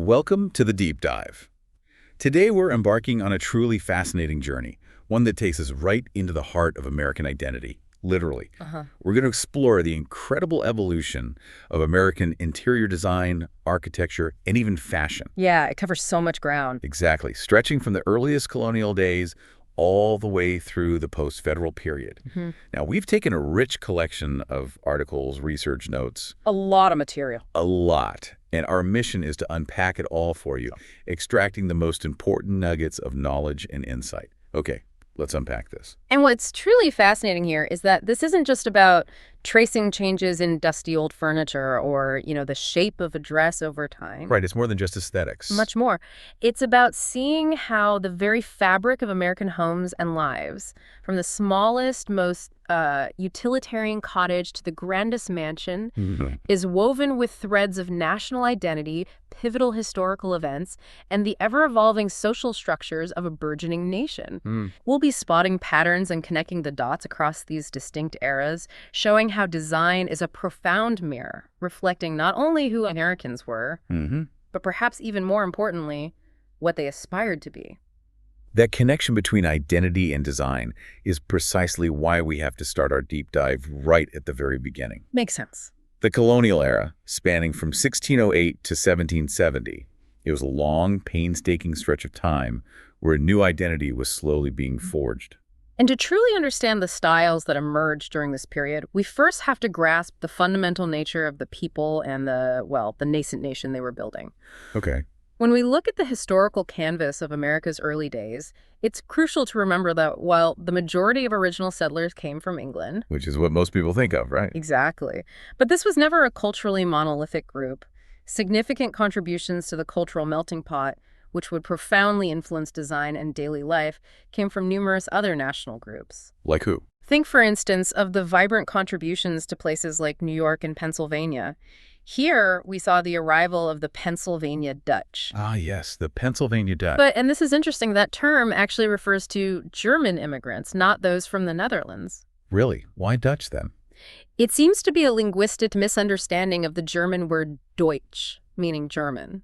Welcome to the Deep Dive. Today we're embarking on a truly fascinating journey, one that takes us right into the heart of American identity, literally. We're going to explore the incredible evolution of American interior design, architecture, and even fashion. Yeah, it covers so much ground. Exactly, stretching from the earliest colonial days all the way through the post-federal period. Now, we've taken a rich collection of articles, research notes. A lot of material. A lot. And our mission is to unpack it all for you, extracting the most important nuggets of knowledge and insight. Okay, let's unpack this. And what's truly fascinating here is that this isn't just about tracing changes in dusty old furniture or, the shape of a dress over time. Right, it's more than just aesthetics. Much more. It's about seeing how the very fabric of American homes and lives, from the smallest, most utilitarian cottage to the grandest mansion, is woven with threads of national identity, pivotal historical events, and the ever-evolving social structures of a burgeoning nation. We'll be spotting patterns and connecting the dots across these distinct eras, showing how design is a profound mirror, reflecting not only who Americans were, but perhaps even more importantly, what they aspired to be. That connection between identity and design is precisely why we have to start our deep dive right at the very beginning. Makes sense. The colonial era, spanning from 1608 to 1770, it was a long, painstaking stretch of time where a new identity was slowly being forged. And to truly understand the styles that emerged during this period, we first have to grasp the fundamental nature of the people and the nascent nation they were building. Okay. When we look at the historical canvas of America's early days, it's crucial to remember that while the majority of original settlers came from England, Which is what most people think of, right? exactly, but this was never a culturally monolithic group. Significant contributions to the cultural melting pot, which would profoundly influence design and daily life, came from numerous other national groups. Like who? Think, for instance, of the vibrant contributions to places like New York and Pennsylvania. Here, we saw the arrival of the Pennsylvania Dutch. Ah, yes, the Pennsylvania Dutch. And this is interesting, that term actually refers to German immigrants, not those from the Netherlands. Really? Why Dutch then? It seems to be a linguistic misunderstanding of the German word Deutsch, meaning German.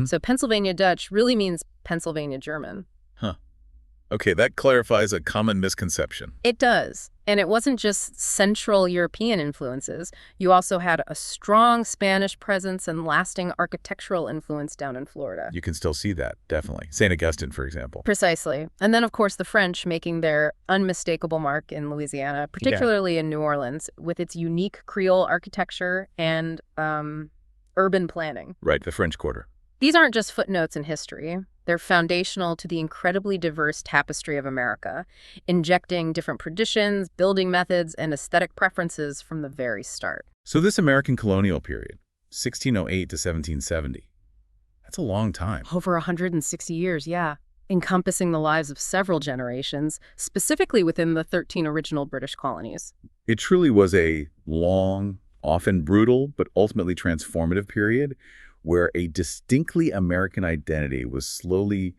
So Pennsylvania Dutch really means Pennsylvania German. Okay, that clarifies a common misconception. It does. And it wasn't just Central European influences. You also had a strong Spanish presence and lasting architectural influence down in Florida. You can still see that, definitely. St. Augustine, for example. Precisely. And then, of course, the French making their unmistakable mark in Louisiana, particularly in New Orleans, with its unique Creole architecture and urban planning. Right, the French Quarter. These aren't just footnotes in history. They're foundational to the incredibly diverse tapestry of America, injecting different traditions, building methods, and aesthetic preferences from the very start. So this American colonial period, 1608 to 1770, that's a long time. Over 160 years, yeah. Encompassing the lives of several generations, specifically within the 13 original British colonies. It truly was a long, often brutal, but ultimately transformative period where a distinctly American identity was slowly,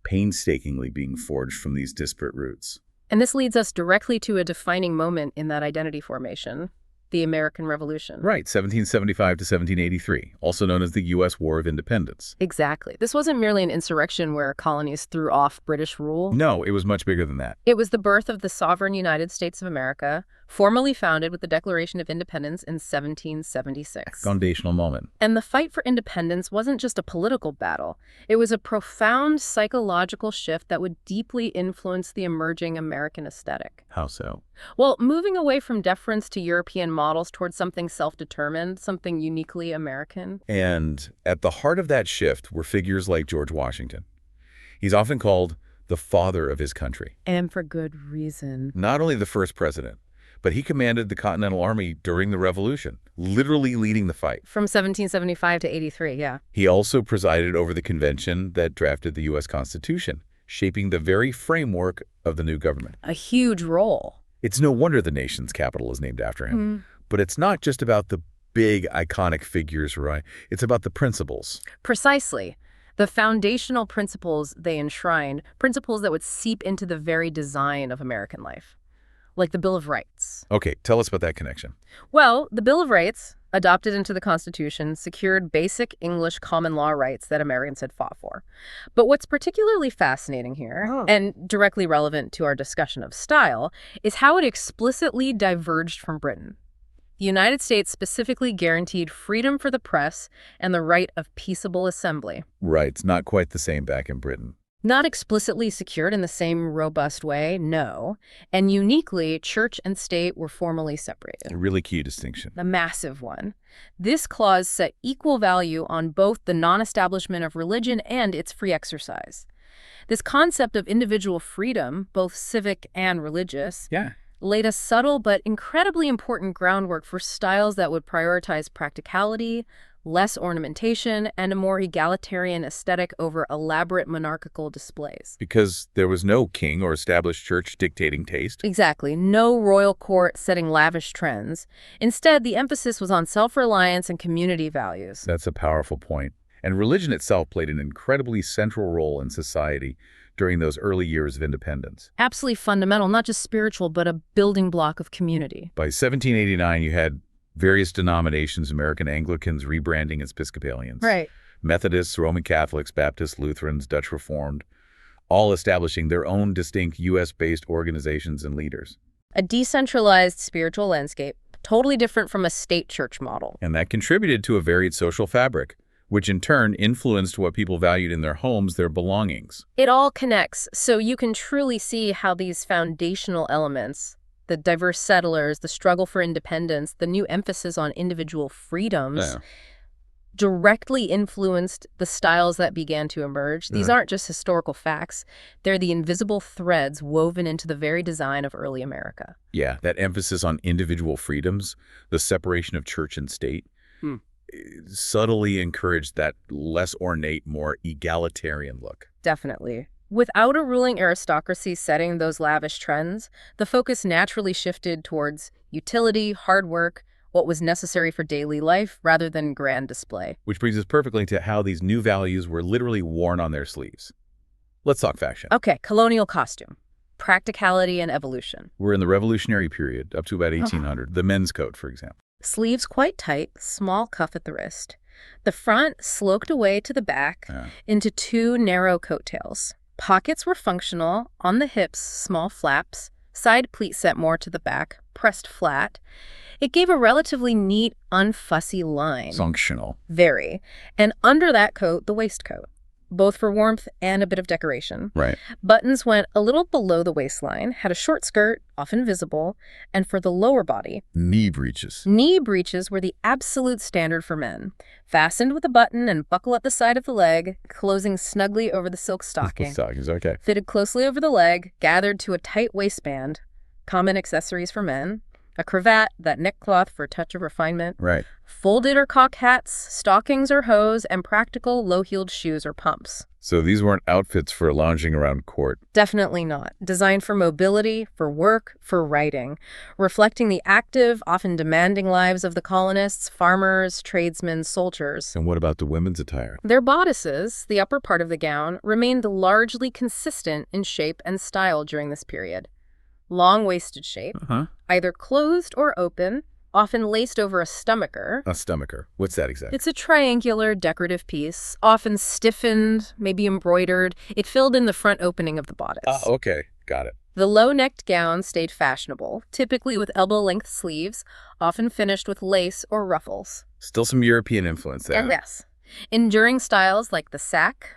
painstakingly being forged from these disparate roots. And this leads us directly to a defining moment in that identity formation, the American Revolution. Right, 1775 to 1783, also known as the U.S. War of Independence. Exactly. This wasn't merely an insurrection where colonies threw off British rule. No, it was much bigger than that. It was the birth of the sovereign United States of America, formally founded with the Declaration of Independence in 1776. Foundational moment. And the fight for independence wasn't just a political battle. It was a profound psychological shift that would deeply influence the emerging American aesthetic. How so? Well, moving away from deference to European models towards something self-determined, something uniquely American. And at the heart of that shift were figures like George Washington. He's often called the father of his country. And for good reason. Not only the first president, but he commanded the Continental Army during the Revolution, literally leading the fight. From 1775 to 83, yeah. He also presided over the convention that drafted the U.S. Constitution, shaping the very framework of the new government. A huge role. It's no wonder the nation's capital is named after him. But it's not just about the big, iconic figures, right? It's about the principles. Precisely. The foundational principles they enshrined, principles that would seep into the very design of American life. like the Bill of Rights. Okay, tell us about that connection. Well, the Bill of Rights, adopted into the Constitution, secured basic English common law rights that Americans had fought for. But what's particularly fascinating here, and directly relevant to our discussion of style, is how it explicitly diverged from Britain. The United States specifically guaranteed freedom for the press and the right of peaceable assembly. Right, it's not quite the same back in Britain. Not explicitly secured in the same robust way, no. And uniquely, church and state were formally separated. A really key distinction. A massive one. This clause set equal value on both the non-establishment of religion and its free exercise. This concept of individual freedom, both civic and religious, laid a subtle but incredibly important groundwork for styles that would prioritize practicality, less ornamentation, and a more egalitarian aesthetic over elaborate monarchical displays. Because there was no king or established church dictating taste? Exactly. No royal court setting lavish trends. Instead, the emphasis was on self-reliance and community values. That's a powerful point. And religion itself played an incredibly central role in society during those early years of independence. Absolutely fundamental, not just spiritual, but a building block of community. By 1789, you had various denominations, American Anglicans rebranding as Episcopalians. Right. Methodists, Roman Catholics, Baptists, Lutherans, Dutch Reformed, all establishing their own distinct U.S.-based organizations and leaders. A decentralized spiritual landscape, totally different from a state church model. And that contributed to a varied social fabric, which in turn influenced what people valued in their homes, their belongings. It all connects, so you can truly see how these foundational elements, the diverse settlers, the struggle for independence, the new emphasis on individual freedoms, directly influenced the styles that began to emerge. These aren't just historical facts. They're the invisible threads woven into the very design of early America. Yeah, that emphasis on individual freedoms, the separation of church and state, subtly encouraged that less ornate, more egalitarian look. Definitely. Without a ruling aristocracy setting those lavish trends, the focus naturally shifted towards utility, hard work, what was necessary for daily life, rather than grand display. Which brings us perfectly to how these new values were literally worn on their sleeves. Let's talk fashion. Okay, colonial costume, practicality and evolution. We're in the Revolutionary period, up to about 1800. The men's coat, for example. Sleeves quite tight, small cuff at the wrist. The front sloped away to the back into two narrow coattails. Pockets were functional, on the hips, small flaps, side pleat set more to the back, pressed flat. It gave a relatively neat, unfussy line. Functional. Very. And under that coat, the waistcoat, both for warmth and a bit of decoration. Right. Buttons went a little below the waistline, had a short skirt, often visible, and for the lower body, knee breeches. Knee breeches were the absolute standard for men, fastened with a button and buckle at the side of the leg, closing snugly over the silk stocking. Stockings, okay. Fitted closely over the leg, gathered to a tight waistband, common accessories for men. A cravat, that neckcloth for a touch of refinement. Right. Folded or cocked hats, stockings or hose, and practical low-heeled shoes or pumps. So these weren't outfits for lounging around court. Definitely not. Designed for mobility, for work, for writing, reflecting the active, often demanding lives of the colonists, farmers, tradesmen, soldiers. And what about the women's attire? Their bodices, the upper part of the gown, remained largely consistent in shape and style during this period. Long-waisted shape, either closed or open, often laced over a stomacher. A stomacher. What's that exactly? It's a triangular decorative piece, often stiffened, maybe embroidered. It filled in the front opening of the bodice. Okay. Got it. The low-necked gown stayed fashionable, typically with elbow-length sleeves, often finished with lace or ruffles. Still some European influence there. Yes. Enduring styles like the sack,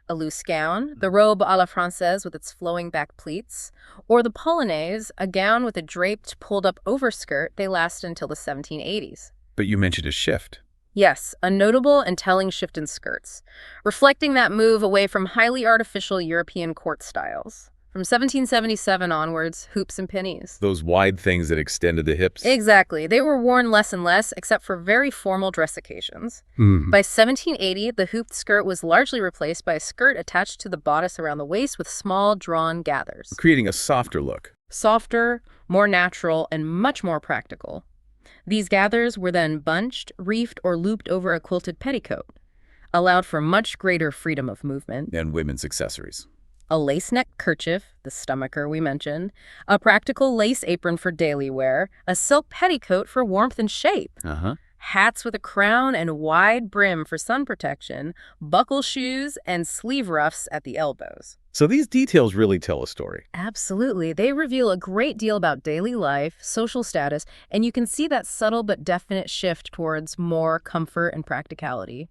a loose gown, the robe à la française with its flowing back pleats, or the polonaise, a gown with a draped, pulled-up overskirt, they lasted until the 1780s. But you mentioned a shift. Yes, a notable and telling shift in skirts, reflecting that move away from highly artificial European court styles. From 1777 onwards, hoops and pennies. Those wide things that extended the hips. Exactly. They were worn less and less, except for very formal dress occasions. By 1780, the hooped skirt was largely replaced by a skirt attached to the bodice around the waist with small, drawn gathers. Creating a softer look. Softer, more natural, and much more practical. These gathers were then bunched, reefed, or looped over a quilted petticoat, allowed for much greater freedom of movement. And women's accessories. a lace neck kerchief, the stomacher we mentioned, a practical lace apron for daily wear, a silk petticoat for warmth and shape, Uh-huh. hats with a crown and wide brim for sun protection, buckle shoes, and sleeve ruffs at the elbows. So these details really tell a story. Absolutely. They reveal a great deal about daily life, social status, and you can see that subtle but definite shift towards more comfort and practicality,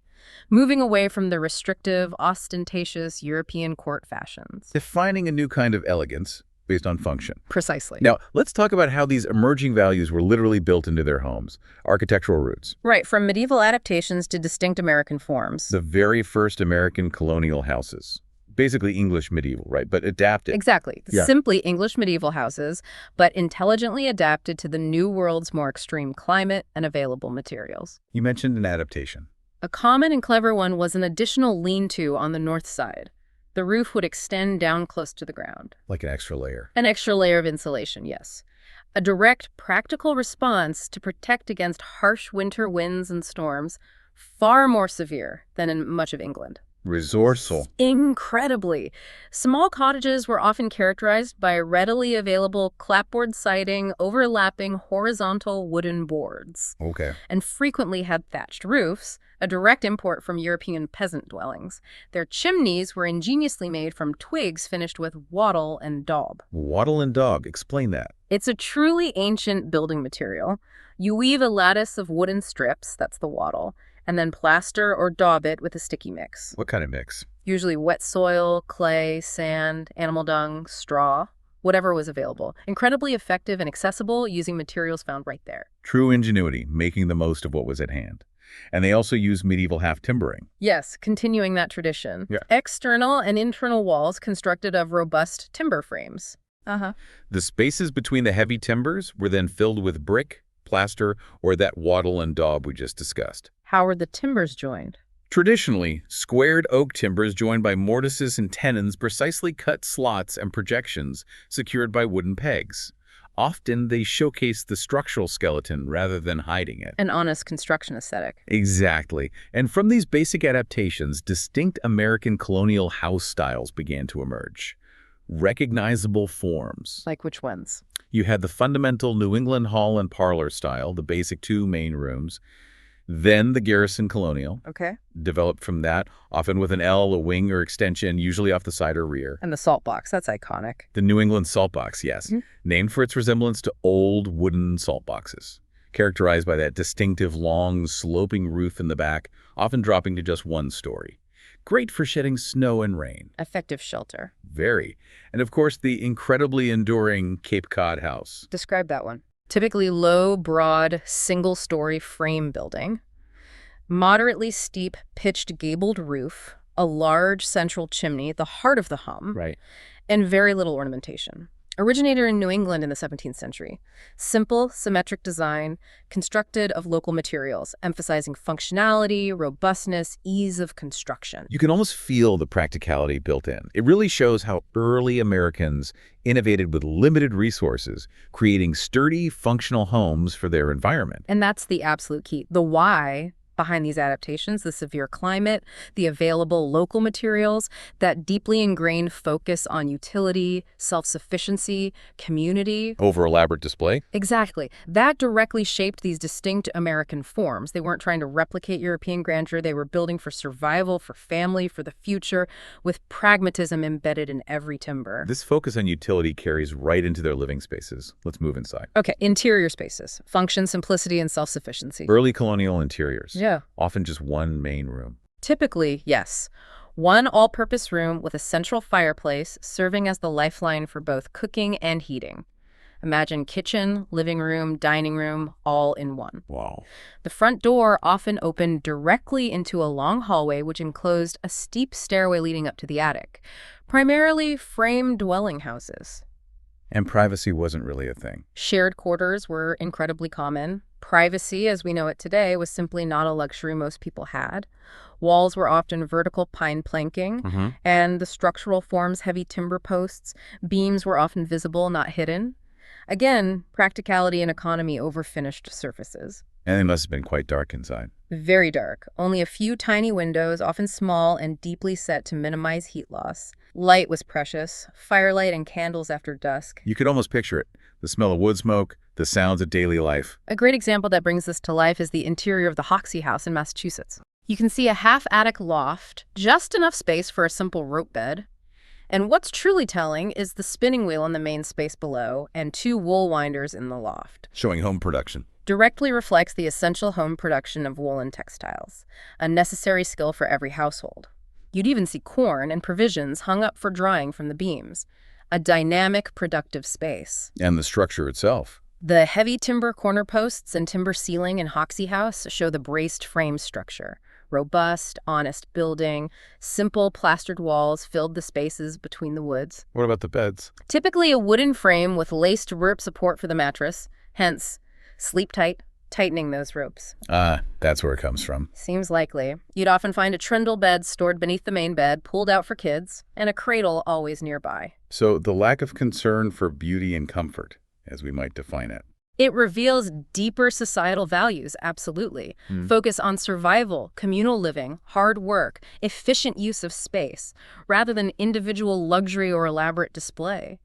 moving away from the restrictive, ostentatious European court fashions. Defining a new kind of elegance based on function. Precisely. Now, let's talk about how these emerging values were literally built into their homes. Architectural roots. Right, from medieval adaptations to distinct American forms. The very first American colonial houses. Basically English medieval, right? But adapted. Exactly. Yeah. Simply English medieval houses, but intelligently adapted to the New World's more extreme climate and available materials. You mentioned an adaptation. A common and clever one was an additional lean-to on the north side. The roof would extend down close to the ground. Like an extra layer. An extra layer of insulation, yes. A direct, practical response to protect against harsh winter winds and storms, far more severe than in much of England. Resourceful. Incredibly. Small cottages were often characterized by readily available clapboard siding overlapping horizontal wooden boards, Okay. and frequently had thatched roofs, a direct import from European peasant dwellings. Their chimneys were ingeniously made from twigs finished with wattle and daub. Wattle and dog. Explain that. It's a truly ancient building material. You weave a lattice of wooden strips, that's the wattle, and then plaster or daub it with a sticky mix. What kind of mix? Usually wet soil, clay, sand, animal dung, straw, whatever was available. Incredibly effective and accessible using materials found right there. True ingenuity, making the most of what was at hand. And they also used medieval half-timbering. Yes, continuing that tradition. Yeah. External and internal walls constructed of robust timber frames. The spaces between the heavy timbers were then filled with brick, plaster, or that wattle and daub we just discussed. How were the timbers joined? Traditionally, squared oak timbers joined by mortises and tenons precisely cut slots and projections secured by wooden pegs. Often, they showcase the structural skeleton rather than hiding it. An honest construction aesthetic. Exactly. And from these basic adaptations, distinct American colonial house styles began to emerge. Recognizable forms. Like which ones? You had the fundamental New England hall and parlor style, the basic 2 main rooms. Then the Garrison Colonial, Okay. developed from that, often with an L, a wing, or extension, usually off the side or rear. And the salt box, that's iconic. The New England salt box, yes, named for its resemblance to old wooden salt boxes, characterized by that distinctive long, sloping roof in the back, often dropping to just 1 story. Great for shedding snow and rain. Effective shelter. Very. And of course, the incredibly enduring Cape Cod house. Describe that one. Typically low, broad, single-story frame building, moderately steep, pitched gabled roof, a large central chimney, the heart of the hum, Right. and very little ornamentation. Originated in New England in the 17th century. Simple, symmetric design, constructed of local materials, emphasizing functionality, robustness, ease of construction. You can almost feel the practicality built in. It really shows how early Americans innovated with limited resources, creating sturdy, functional homes for their environment. And that's the absolute key. The why behind these adaptations, the severe climate, the available local materials, that deeply ingrained focus on utility, self-sufficiency, community. Over elaborate display? Exactly. That directly shaped these distinct American forms. They weren't trying to replicate European grandeur. They were building for survival, for family, for the future, with pragmatism embedded in every timber. This focus on utility carries right into their living spaces. Let's move inside. Okay, interior spaces. Function, simplicity, and self-sufficiency. Early colonial interiors. Yeah. Often just 1 main room. Typically, yes. 1 all-purpose room with a central fireplace serving as the lifeline for both cooking and heating. Imagine kitchen, living room, dining room, all in one. Wow. The front door often opened directly into a long hallway which enclosed a steep stairway leading up to the attic. Primarily frame dwelling houses. And privacy wasn't really a thing. Shared quarters were incredibly common. Privacy, as we know it today, was simply not a luxury most people had. Walls were often vertical pine planking, and the structural forms heavy timber posts. Beams were often visible, not hidden. Again, practicality and economy over finished surfaces. And it must have been quite dark inside. Very dark. Only a few tiny windows, often small and deeply set to minimize heat loss. Light was precious, firelight and candles after dusk. You could almost picture it. The smell of wood smoke, the sounds of daily life. A great example that brings this to life is the interior of the Hoxie House in Massachusetts. You can see a half-attic loft, just enough space for a simple rope bed. And what's truly telling is the spinning wheel in the main space below and 2 wool winders in the loft. Showing home production. Directly reflects the essential home production of woolen textiles, a necessary skill for every household. You'd even see corn and provisions hung up for drying from the beams. A dynamic, productive space. And the structure itself. The heavy timber corner posts and timber ceiling in Hoxie House show the braced frame structure. Robust, honest building, simple plastered walls filled the spaces between the woods. What about the beds? Typically a wooden frame with laced rope support for the mattress, hence sleep tight, tightening those ropes. That's where it comes from. Seems likely. You'd often find a trundle bed stored beneath the main bed, pulled out for kids, and a cradle always nearby. So the lack of concern for beauty and comfort, as we might define it. It reveals deeper societal values, absolutely. Focus on survival, communal living, hard work, efficient use of space, rather than individual luxury or elaborate display.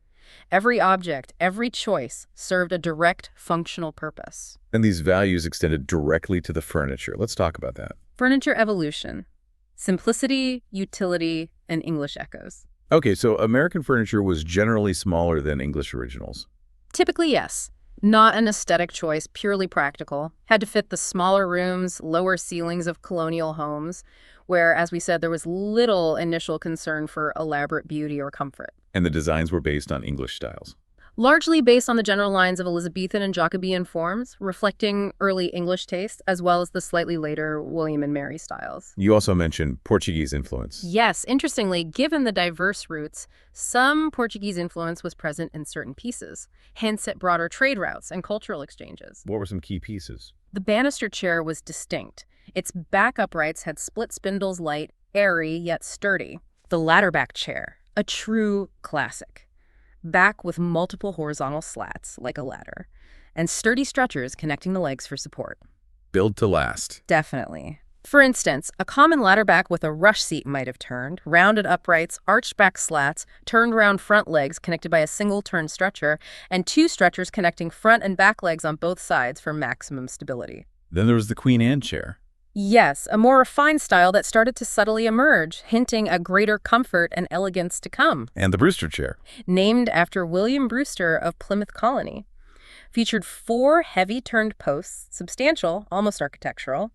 Every object, every choice served a direct functional purpose. And these values extended directly to the furniture. Let's talk about that. Furniture evolution. Simplicity, utility, and English echoes. Okay, so American furniture was generally smaller than English originals. Typically, yes. Not an aesthetic choice, purely practical. Had to fit the smaller rooms, lower ceilings of colonial homes, where, as we said, there was little initial concern for elaborate beauty or comfort. And the designs were based on English styles. Largely based on the general lines of Elizabethan and Jacobean forms, reflecting early English taste, as well as the slightly later William and Mary styles. You also mentioned Portuguese influence. Yes, interestingly, given the diverse roots, some Portuguese influence was present in certain pieces. Hence, it broader trade routes and cultural exchanges. What were some key pieces? The banister chair was distinct. Its back uprights had split spindles, light, airy, yet sturdy. The ladder-back chair, a true classic. Back with multiple horizontal slats, like a ladder, and sturdy stretchers connecting the legs for support. Built to last. Definitely. For instance, a common ladder back with a rush seat might have turned, rounded uprights, arched back slats, turned round front legs connected by a single turn stretcher, and 2 stretchers connecting front and back legs on both sides for maximum stability. Then there was the Queen Anne chair. Yes, a more refined style that started to subtly emerge, hinting at greater comfort and elegance to come. And the Brewster chair. Named after William Brewster of Plymouth Colony. Featured 4 heavy turned posts, substantial, almost architectural,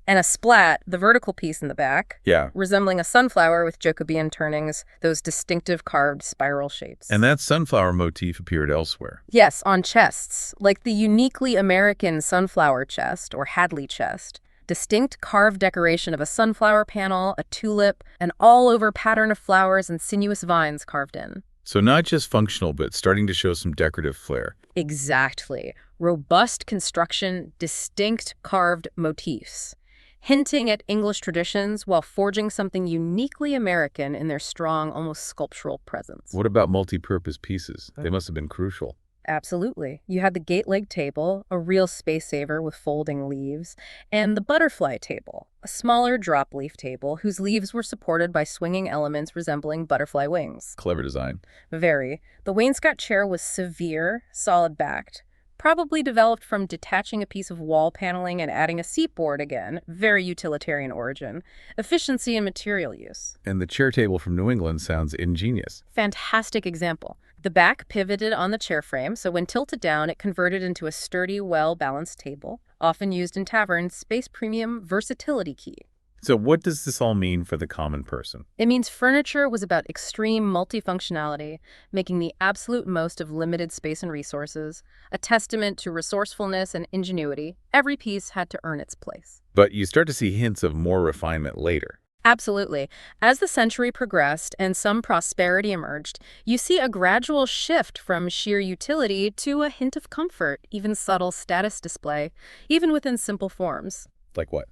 and a splat, the vertical piece in the back, resembling a sunflower with Jacobean turnings, those distinctive carved spiral shapes. And that sunflower motif appeared elsewhere. Yes, on chests, like the uniquely American sunflower chest, or Hadley chest. Distinct carved decoration of a sunflower panel, a tulip, an all-over pattern of flowers and sinuous vines carved in. So not just functional, but starting to show some decorative flair. Exactly. Robust construction, distinct carved motifs, hinting at English traditions while forging something uniquely American in their strong, almost sculptural presence. What about multi-purpose pieces? They must have been crucial. Absolutely. You had the gate leg table, a real space saver with folding leaves, and the butterfly table, a smaller drop leaf table whose leaves were supported by swinging elements resembling butterfly wings. Clever design. Very. The wainscot chair was severe, solid-backed, probably developed from detaching a piece of wall paneling and adding a seatboard again, very utilitarian origin, efficiency and material use. And the chair table from New England sounds ingenious. Fantastic example. The back pivoted on the chair frame, so when tilted down, it converted into a sturdy, well-balanced table, often used in taverns, space premium versatility key. So what does this all mean for the common person? It means furniture was about extreme multifunctionality, making the absolute most of limited space and resources, a testament to resourcefulness and ingenuity. Every piece had to earn its place. But you start to see hints of more refinement later. Absolutely. As the century progressed and some prosperity emerged, you see a gradual shift from sheer utility to a hint of comfort, even subtle status display, even within simple forms. Like what?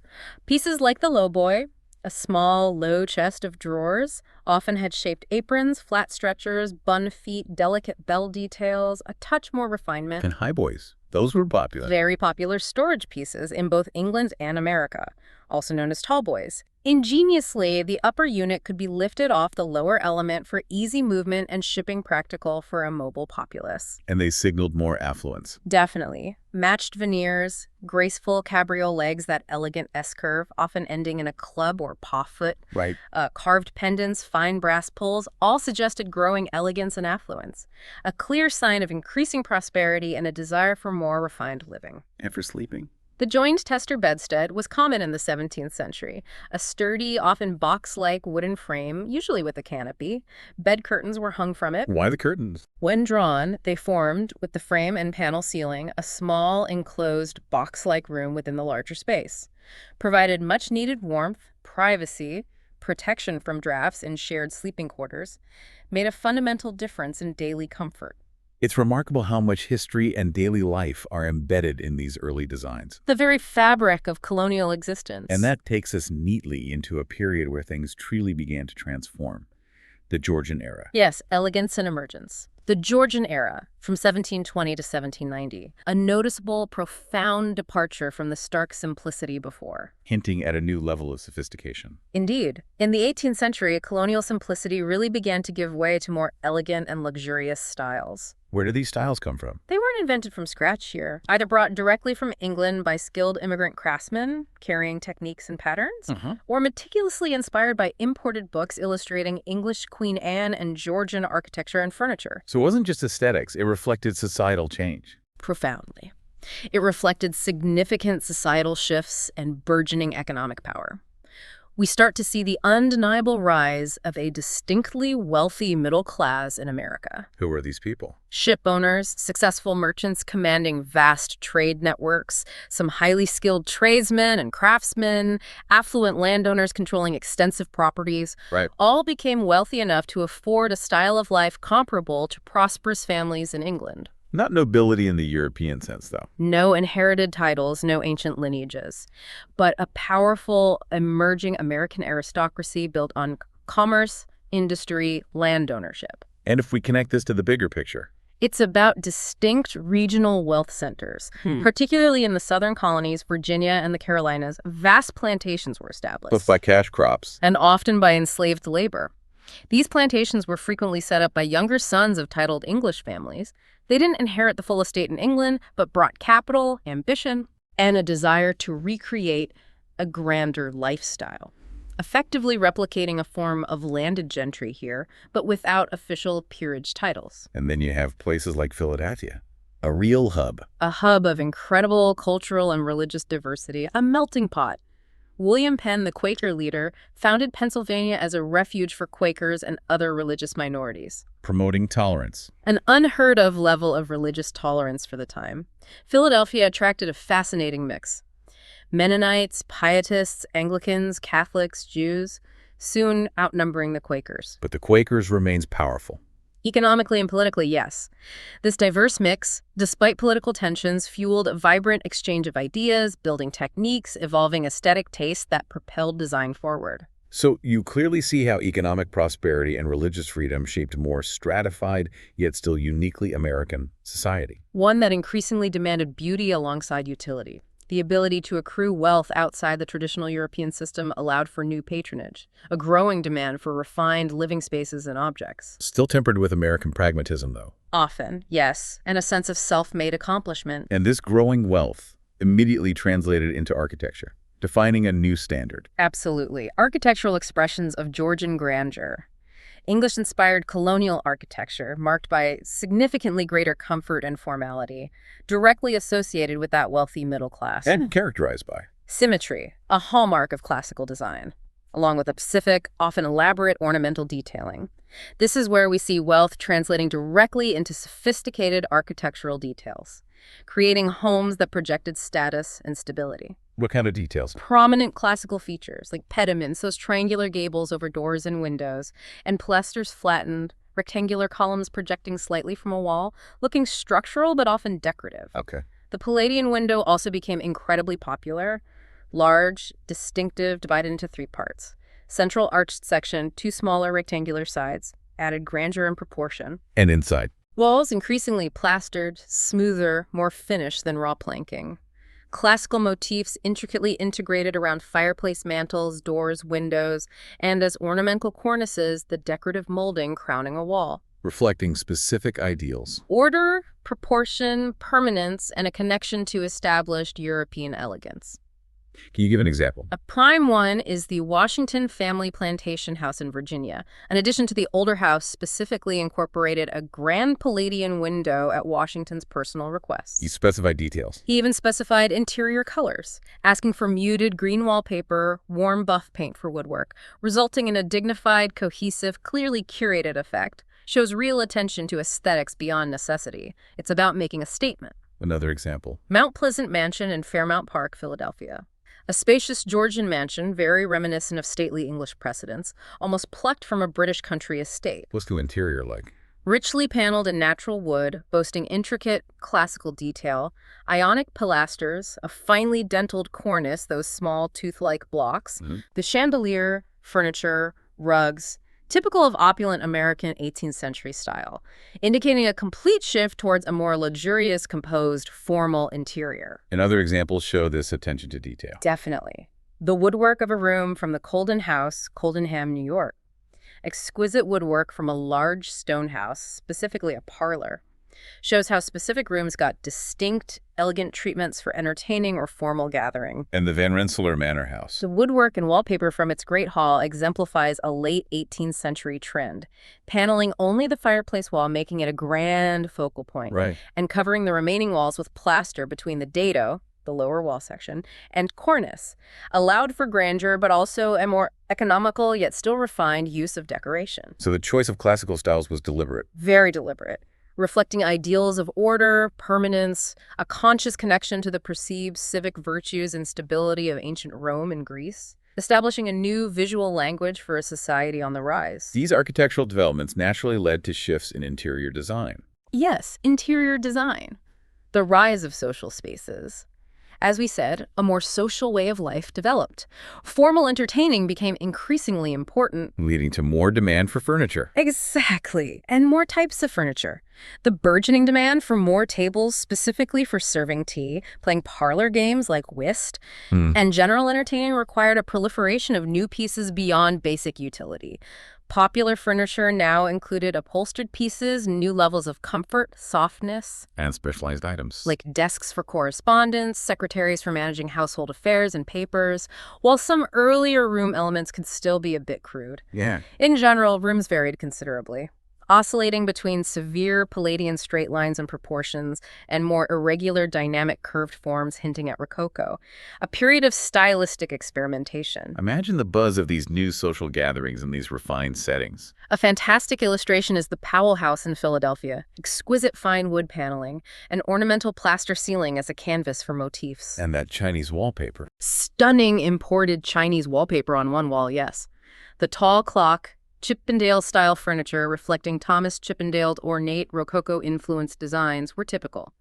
Pieces like the lowboy, a small, low chest of drawers, often had shaped aprons, flat stretchers, bun feet, delicate bell details, a touch more refinement. And highboys. Those were popular. Very popular storage pieces in both England and America, also known as tallboys. Ingeniously, the upper unit could be lifted off the lower element for easy movement and shipping practical for a mobile populace. And they signaled more affluence. Definitely. Matched veneers, graceful cabriole legs, that elegant S-curve, often ending in a club or paw foot, Right. carved pendants, fine brass pulls, all suggested growing elegance and affluence. A clear sign of increasing prosperity and a desire for more refined living. And for sleeping? The joined tester bedstead was common in the 17th century. A sturdy, often box-like wooden frame, usually with a canopy. Bed curtains were hung from it. Why the curtains? When drawn, they formed, with the frame and panel ceiling, a small, enclosed, box-like room within the larger space. Provided much-needed warmth, privacy, protection from drafts in shared sleeping quarters, made a fundamental difference in daily comfort. It's remarkable how much history and daily life are embedded in these early designs. The very fabric of colonial existence. And that takes us neatly into a period where things truly began to transform. The Georgian era. Yes, elegance and emergence. The Georgian era, from 1720 to 1790, a noticeable, profound departure from the stark simplicity before. Hinting at a new level of sophistication. Indeed. In the 18th century, colonial simplicity really began to give way to more elegant and luxurious styles. Where do these styles come from? They weren't invented from scratch here, either brought directly from England by skilled immigrant craftsmen carrying techniques and patterns, or meticulously inspired by imported books illustrating English Queen Anne and Georgian architecture and furniture. So it wasn't just aesthetics, it reflected societal change. Profoundly. It reflected significant societal shifts and burgeoning economic power. We start to see the undeniable rise of a distinctly wealthy middle class in America. Who were these people? Ship owners, successful merchants commanding vast trade networks, some highly skilled tradesmen and craftsmen, affluent landowners controlling extensive properties, Right. all became wealthy enough to afford a style of life comparable to prosperous families in England. Not nobility in the European sense, though. No inherited titles, no ancient lineages, but a powerful, emerging American aristocracy built on commerce, industry, land ownership. And if we connect this to the bigger picture? It's about distinct regional wealth centers. Particularly in the southern colonies, Virginia and the Carolinas, vast plantations were established. Both by cash crops. And often by enslaved labor. These plantations were frequently set up by younger sons of titled English families. They didn't inherit the full estate in England, but brought capital, ambition, and a desire to recreate a grander lifestyle, effectively replicating a form of landed gentry here, but without official peerage titles. And then you have places like Philadelphia, a real hub. A hub of incredible cultural and religious diversity, a melting pot. William Penn, the Quaker leader, founded Pennsylvania as a refuge for Quakers and other religious minorities. Promoting tolerance. An unheard-of level of religious tolerance for the time. Philadelphia attracted a fascinating mix. Mennonites, Pietists, Anglicans, Catholics, Jews, soon outnumbering the Quakers. But the Quakers remains powerful. Economically and politically, yes. This diverse mix, despite political tensions, fueled a vibrant exchange of ideas, building techniques, evolving aesthetic tastes that propelled design forward. So you clearly see how economic prosperity and religious freedom shaped more stratified, yet still uniquely American society. One that increasingly demanded beauty alongside utility. The ability to accrue wealth outside the traditional European system allowed for new patronage, a growing demand for refined living spaces and objects. Still tempered with American pragmatism, though. Often, yes, and a sense of self-made accomplishment. And this growing wealth immediately translated into architecture, defining a new standard. Absolutely. Architectural expressions of Georgian grandeur. English-inspired colonial architecture, marked by significantly greater comfort and formality, directly associated with that wealthy middle class. And characterized by symmetry, a hallmark of classical design, along with a specific, often elaborate ornamental detailing. This is where we see wealth translating directly into sophisticated architectural details, creating homes that projected status and stability. What kind of details? Prominent classical features like pediments, those triangular gables over doors and windows, and pilasters flattened, rectangular columns projecting slightly from a wall, looking structural but often decorative. Okay. The Palladian window also became incredibly popular. Large, distinctive, divided into 3 parts. Central arched section, 2 smaller rectangular sides, added grandeur and proportion. And inside? Walls increasingly plastered, smoother, more finished than raw planking. Classical motifs intricately integrated around fireplace mantels, doors, windows, and as ornamental cornices, the decorative molding crowning a wall. Reflecting specific ideals. Order, proportion, permanence, and a connection to established European elegance. Can you give an example? A prime one is the Washington Family Plantation House in Virginia. In addition to the older house, specifically incorporated a grand Palladian window at Washington's personal request. You specified details. He even specified interior colors, asking for muted green wallpaper, warm buff paint for woodwork, resulting in a dignified, cohesive, clearly curated effect. Shows real attention to aesthetics beyond necessity. It's about making a statement. Another example. Mount Pleasant Mansion in Fairmount Park, Philadelphia. A spacious Georgian mansion, very reminiscent of stately English precedents, almost plucked from a British country estate. What's the interior like? Richly paneled in natural wood, boasting intricate classical detail, ionic pilasters, a finely dentiled cornice, those small tooth-like blocks, the chandelier, furniture, rugs, typical of opulent American 18th century style, indicating a complete shift towards a more luxurious, composed, formal interior. And other examples show this attention to detail. Definitely. The woodwork of a room from the Colden House, Coldenham, New York. Exquisite woodwork from a large stone house, specifically a parlor. Shows how specific rooms got distinct, elegant treatments for entertaining or formal gathering. And the Van Rensselaer Manor House. The woodwork and wallpaper from its Great Hall exemplifies a late 18th century trend, paneling only the fireplace wall, making it a grand focal point, Right. and covering the remaining walls with plaster between the dado, the lower wall section, and cornice, allowed for grandeur but also a more economical yet still refined use of decoration. So the choice of classical styles was deliberate. Very deliberate, reflecting ideals of order, permanence, a conscious connection to the perceived civic virtues and stability of ancient Rome and Greece, establishing a new visual language for a society on the rise. These architectural developments naturally led to shifts in interior design. Yes, interior design. The rise of social spaces. As we said, a more social way of life developed. Formal entertaining became increasingly important, Leading to more demand for furniture. exactly, and more types of furniture. The burgeoning demand for more tables specifically for serving tea, playing parlor games like whist, and general entertaining required a proliferation of new pieces beyond basic utility. Popular furniture now included upholstered pieces, new levels of comfort, softness, And specialized items. like desks for correspondence, secretaries for managing household affairs and papers, while some earlier room elements could still be a bit crude. Yeah. In general, rooms varied considerably, oscillating between severe Palladian straight lines and proportions and more irregular dynamic curved forms hinting at Rococo, a period of stylistic experimentation. Imagine the buzz of these new social gatherings in these refined settings. A fantastic illustration is the Powell House in Philadelphia, exquisite fine wood paneling, and ornamental plaster ceiling as a canvas for motifs. And that Chinese wallpaper. Stunning imported Chinese wallpaper on one wall, yes. The tall clock, Chippendale-style furniture reflecting Thomas Chippendale's ornate Rococo-influenced designs were typical,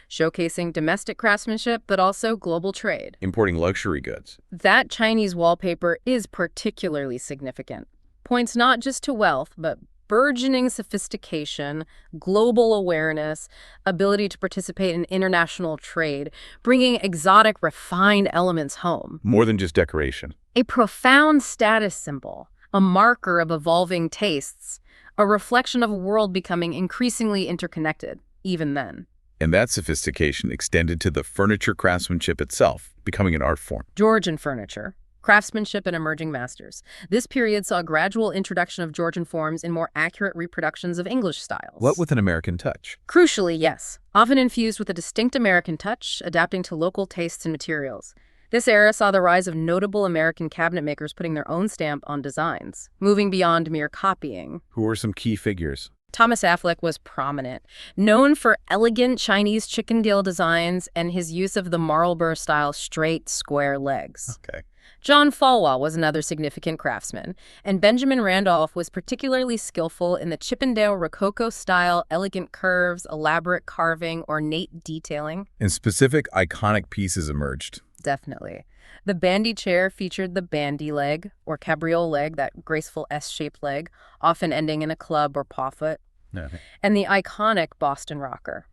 showcasing domestic craftsmanship but also global trade. Importing luxury goods. That Chinese wallpaper is particularly significant. Points not just to wealth, but burgeoning sophistication, global awareness, ability to participate in international trade, bringing exotic, refined elements home. More than just decoration. A profound status symbol, a marker of evolving tastes, a reflection of a world becoming increasingly interconnected, even then. And that sophistication extended to the furniture craftsmanship itself, becoming an art form. Georgian furniture, craftsmanship and emerging masters. This period saw a gradual introduction of Georgian forms in more accurate reproductions of English styles. What with an American touch? Crucially, yes, often infused with a distinct American touch, adapting to local tastes and materials. This era saw the rise of notable American cabinet makers putting their own stamp on designs, moving beyond mere copying. Who were some key figures? Thomas Affleck was prominent, known for elegant Chinese Chippendale designs and his use of the Marlborough-style straight, square legs. Okay. John Falwell was another significant craftsman, and Benjamin Randolph was particularly skillful in the Chippendale Rococo-style elegant curves, elaborate carving, ornate detailing. And specific iconic pieces emerged. Definitely. The bandy chair featured the bandy leg, or cabriole leg, that graceful S-shaped leg, often ending in a club or paw foot, and the iconic Boston rocker.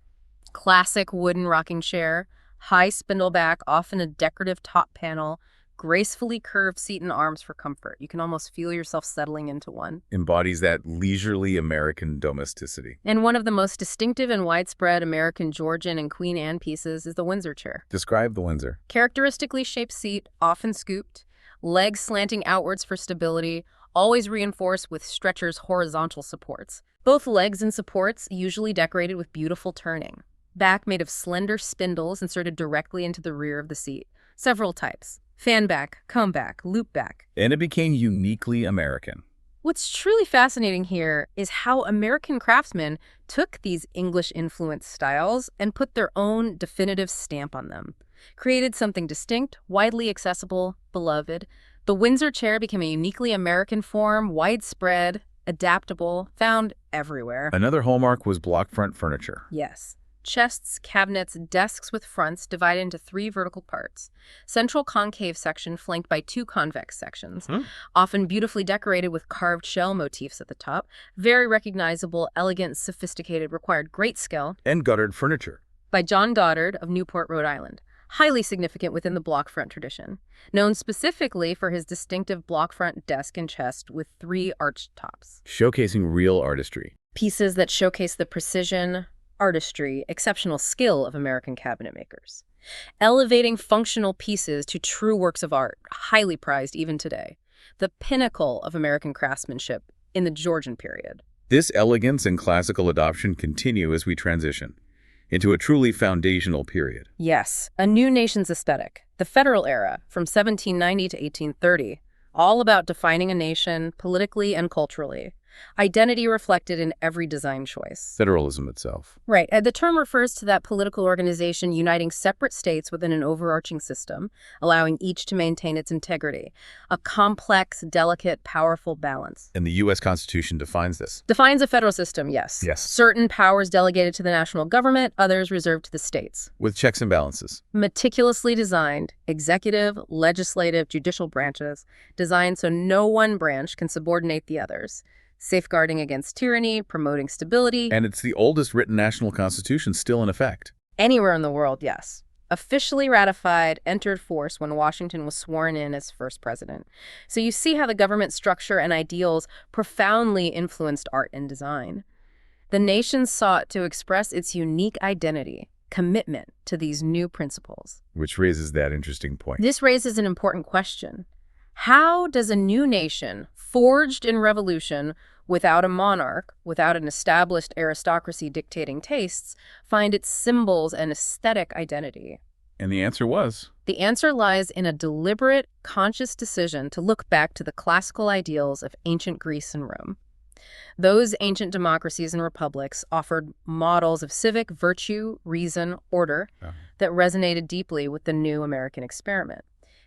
Classic wooden rocking chair, High spindleback, often a decorative top panel, gracefully curved seat and arms for comfort. You can almost feel yourself settling into one. Embodies that leisurely American domesticity. And one of the most distinctive and widespread American Georgian and Queen Anne pieces is the Windsor chair. Describe the Windsor. Characteristically shaped seat, often scooped, legs slanting outwards for stability, always reinforced with stretcher's horizontal supports. Both legs and supports usually decorated with beautiful turning. Back made of slender spindles inserted directly into the rear of the seat. Several types: fan back, come back, loop back. And it became uniquely American. What's truly fascinating here is how American craftsmen took these English-influenced styles and put their own definitive stamp on them, created something distinct, widely accessible, beloved. The Windsor chair became a uniquely American form, widespread, adaptable, found everywhere. Another hallmark was block front furniture. Yes. Chests, cabinets, desks with fronts divided into 3 vertical parts. Central concave section flanked by 2 convex sections, often beautifully decorated with carved shell motifs at the top. Very recognizable, elegant, sophisticated, required great skill. And guttered furniture. By John Goddard of Newport, Rhode Island. Highly significant within the block front tradition. Known specifically for his distinctive block front desk and chest with 3 arched tops. Showcasing real artistry. Pieces that showcase the precision, artistry, exceptional skill of American cabinet makers. Elevating functional pieces to true works of art, highly prized even today. The pinnacle of American craftsmanship in the Georgian period. This elegance and classical adoption continue as we transition into a truly foundational period. Yes, a new nation's aesthetic, the federal era from 1790 to 1830, all about defining a nation politically and culturally. Identity reflected in every design choice. Federalism itself. Right. The term refers to that political organization uniting separate states within an overarching system, allowing each to maintain its integrity. A complex, delicate, powerful balance. And the U.S. Constitution defines this. Defines a federal system, yes. Yes. Certain powers delegated to the national government, others reserved to the states. With checks and balances. Meticulously designed, executive, legislative, judicial branches, designed so no one branch can subordinate the others. Safeguarding against tyranny, promoting stability. And it's the oldest written national constitution still in effect. Anywhere in the world, yes. Officially ratified, entered force when Washington was sworn in as first president. So you see how the government structure and ideals profoundly influenced art and design. The nation sought to express its unique identity, commitment to these new principles. Which raises that interesting point. This raises an important question. How does a new nation, forged in revolution, without a monarch, without an established aristocracy dictating tastes, find its symbols and aesthetic identity? And the answer was? The answer lies in a deliberate, conscious decision to look back to the classical ideals of ancient Greece and Rome. Those ancient democracies and republics offered models of civic virtue, reason, order that resonated deeply with the new American experiment.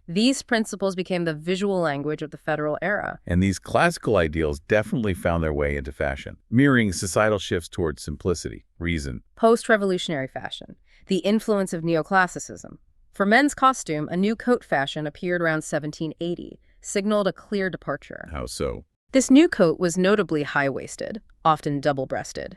These principles became the visual language of the federal era. And these classical ideals definitely found their way into fashion, mirroring societal shifts towards simplicity, reason. Post-revolutionary fashion, the influence of neoclassicism. For men's costume, a new coat fashion appeared around 1780, signaled a clear departure. How so? This new coat was notably high-waisted, often double-breasted.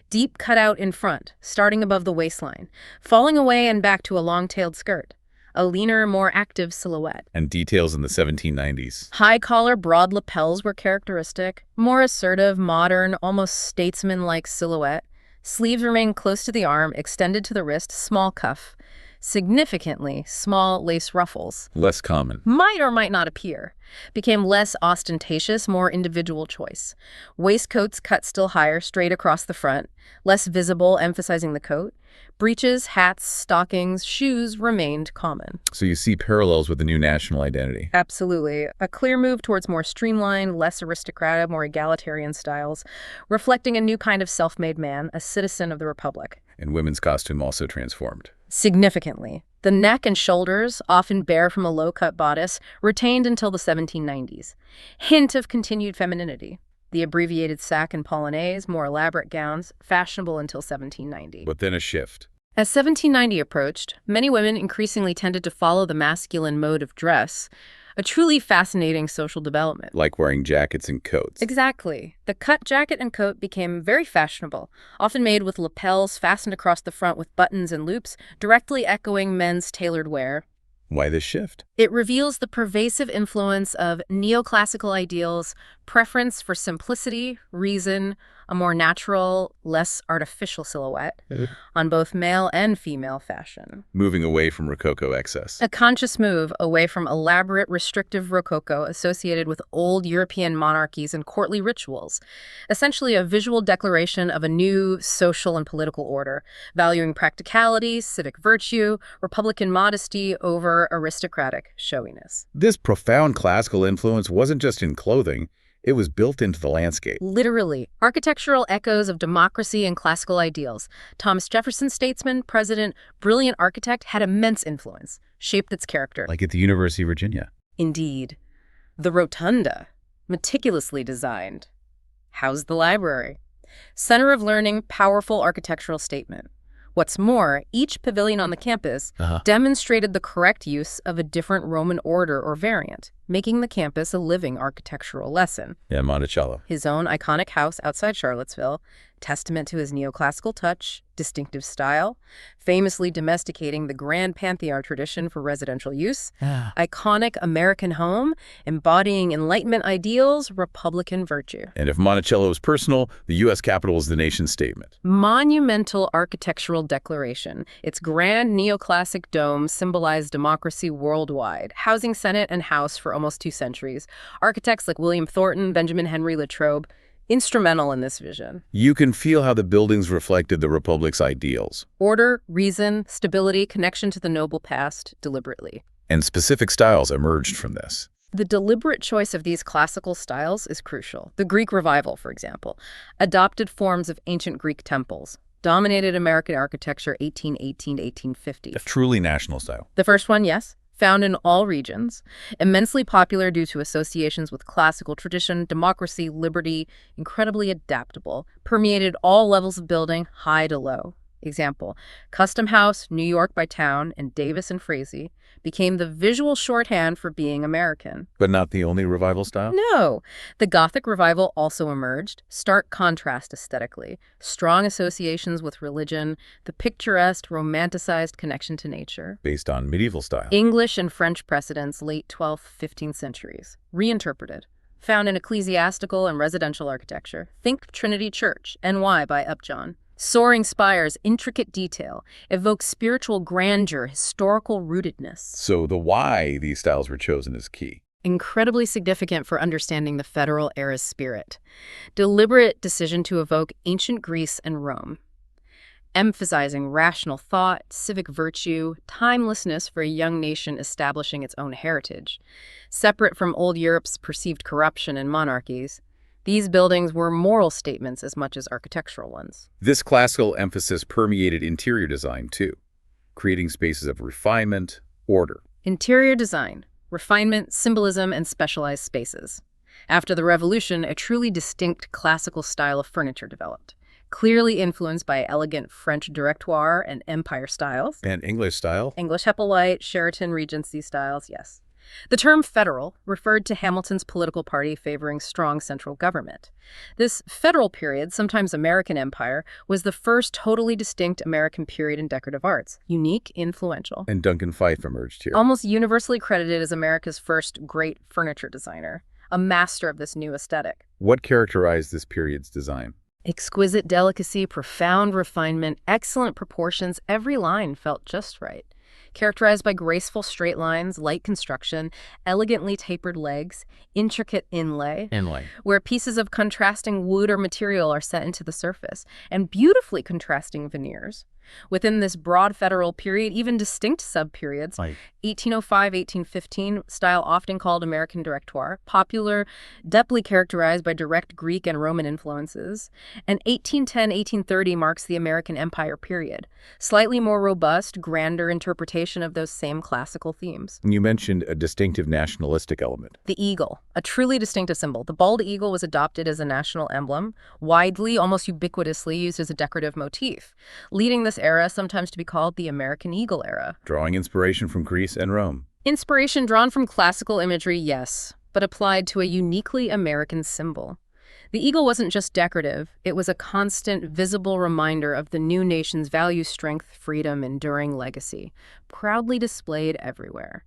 Deep cutout in front, starting above the waistline, falling away and back to a long-tailed skirt. A leaner, more active silhouette. And details in the 1790s. High collar, broad lapels were characteristic. More assertive, modern, almost statesman-like silhouette. Sleeves remained close to the arm, extended to the wrist, small cuff. Significantly, small lace ruffles. Less common. Might or might not appear. Became less ostentatious, more individual choice. Waistcoats cut still higher, straight across the front. Less visible, emphasizing the coat. Breeches, hats, stockings, shoes remained common. So you see parallels with the new national identity. Absolutely. A clear move towards more streamlined, less aristocratic, more egalitarian styles, reflecting a new kind of self-made man, a citizen of the Republic. And women's costume also transformed. Significantly. The neck and shoulders, often bare from a low-cut bodice, retained until the 1790s. Hint of continued femininity. The abbreviated sack and polonaise, more elaborate gowns, fashionable until 1790. But then a shift. As 1790 approached, many women increasingly tended to follow the masculine mode of dress, A truly fascinating social development. Like wearing jackets and coats. Exactly. The cut jacket and coat became very fashionable, often made with lapels fastened across the front with buttons and loops, directly echoing men's tailored wear. Why this shift? It reveals the pervasive influence of neoclassical ideals, preference for simplicity, reason, a more natural, less artificial silhouette on both male and female fashion. Moving away from Rococo excess. A conscious move away from elaborate, restrictive Rococo associated with old European monarchies and courtly rituals. Essentially a visual declaration of a new social and political order, valuing practicality, civic virtue, republican modesty over aristocratic showiness. This profound classical influence wasn't just in clothing, it was built into the landscape. Literally, architectural echoes of democracy and classical ideals. Thomas Jefferson, statesman, president, brilliant architect, had immense influence, shaped its character. Like at the University of Virginia. Indeed. The rotunda, meticulously designed. Housed the library. Center of learning, powerful architectural statement. What's more, each pavilion on the campus demonstrated the correct use of a different Roman order or variant, making the campus a living architectural lesson. Yeah, Monticello. His own iconic house outside Charlottesville, testament to his neoclassical touch, distinctive style, famously domesticating the grand Pantheon tradition for residential use, iconic American home, embodying Enlightenment ideals, Republican virtue. And if Monticello is personal, the U.S. Capitol is the nation's statement. Monumental architectural declaration. Its grand neoclassic dome symbolized democracy worldwide, housing Senate and House for almost 2 centuries. Architects like William Thornton, Benjamin Henry Latrobe, instrumental in this vision. You can feel how the buildings reflected the Republic's ideals. Order, reason, stability, connection to the noble past, deliberately. And specific styles emerged from this. The deliberate choice of these classical styles is crucial. The Greek Revival, for example, adopted forms of ancient Greek temples, dominated American architecture 1818 to 1850. A truly national style. The first one, yes. Found in all regions, immensely popular due to associations with classical tradition, democracy, liberty, incredibly adaptable, permeated all levels of building, high to low. Example, Custom House, New York by Town, and Davis and Frazee became the visual shorthand for being American. But not the only revival style? No. The Gothic Revival also emerged, stark contrast aesthetically, strong associations with religion, the picturesque, romanticized connection to nature. Based on medieval style. English and French precedents, late 12th, 15th centuries. Reinterpreted. Found in ecclesiastical and residential architecture. Think Trinity Church, NY by Upjohn. Soaring spires, intricate detail, evoke spiritual grandeur, historical rootedness. So the why these styles were chosen is key. Incredibly significant for understanding the Federal era's spirit. Deliberate decision to evoke ancient Greece and Rome. Emphasizing rational thought, civic virtue, timelessness for a young nation establishing its own heritage. Separate from old Europe's perceived corruption and monarchies, these buildings were moral statements as much as architectural ones. This classical emphasis permeated interior design, too, creating spaces of refinement, order. Interior design, refinement, symbolism, and specialized spaces. After the Revolution, a truly distinct classical style of furniture developed, clearly influenced by elegant French directoire and empire styles. And English style? English Hepplite, Sheraton Regency styles, yes. The term federal referred to Hamilton's political party favoring strong central government. This federal period, sometimes American Empire, was the first totally distinct American period in decorative arts. Unique, influential. And Duncan Phyfe emerged here. Almost universally credited as America's first great furniture designer, a master of this new aesthetic. What characterized this period's design? Exquisite delicacy, profound refinement, excellent proportions, every line felt just right. Characterized by graceful straight lines, light construction, elegantly tapered legs, intricate inlay, where pieces of contrasting wood or material are set into the surface, and beautifully contrasting veneers. Within this broad federal period, even distinct sub-periods, 1805-1815, style often called American directoire, popular, depthly characterized by direct Greek and Roman influences, and 1810-1830 marks the American Empire period, slightly more robust, grander interpretation of those same classical themes. You mentioned a distinctive nationalistic element. The eagle, a truly distinctive symbol. The bald eagle was adopted as a national emblem, widely, almost ubiquitously used as a decorative motif, leading this era sometimes to be called the American Eagle era. Drawing inspiration from Greece and Rome. Inspiration drawn from classical imagery, yes, but applied to a uniquely American symbol. The eagle wasn't just decorative, it was a constant, visible reminder of the new nation's value, strength, freedom, enduring legacy, proudly displayed everywhere.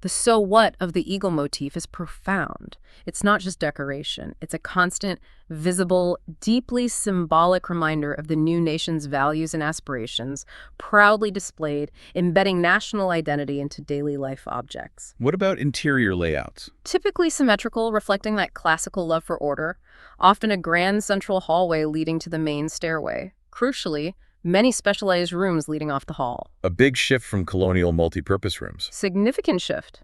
The so what of the eagle motif is profound. It's not just decoration, it's a constant, visible, deeply symbolic reminder of the new nation's values and aspirations, proudly displayed, embedding national identity into daily life objects. What about interior layouts? Typically symmetrical, reflecting that classical love for order, often a grand central hallway leading to the main stairway. Crucially, many specialized rooms leading off the hall. A big shift from colonial multi-purpose rooms. Significant shift.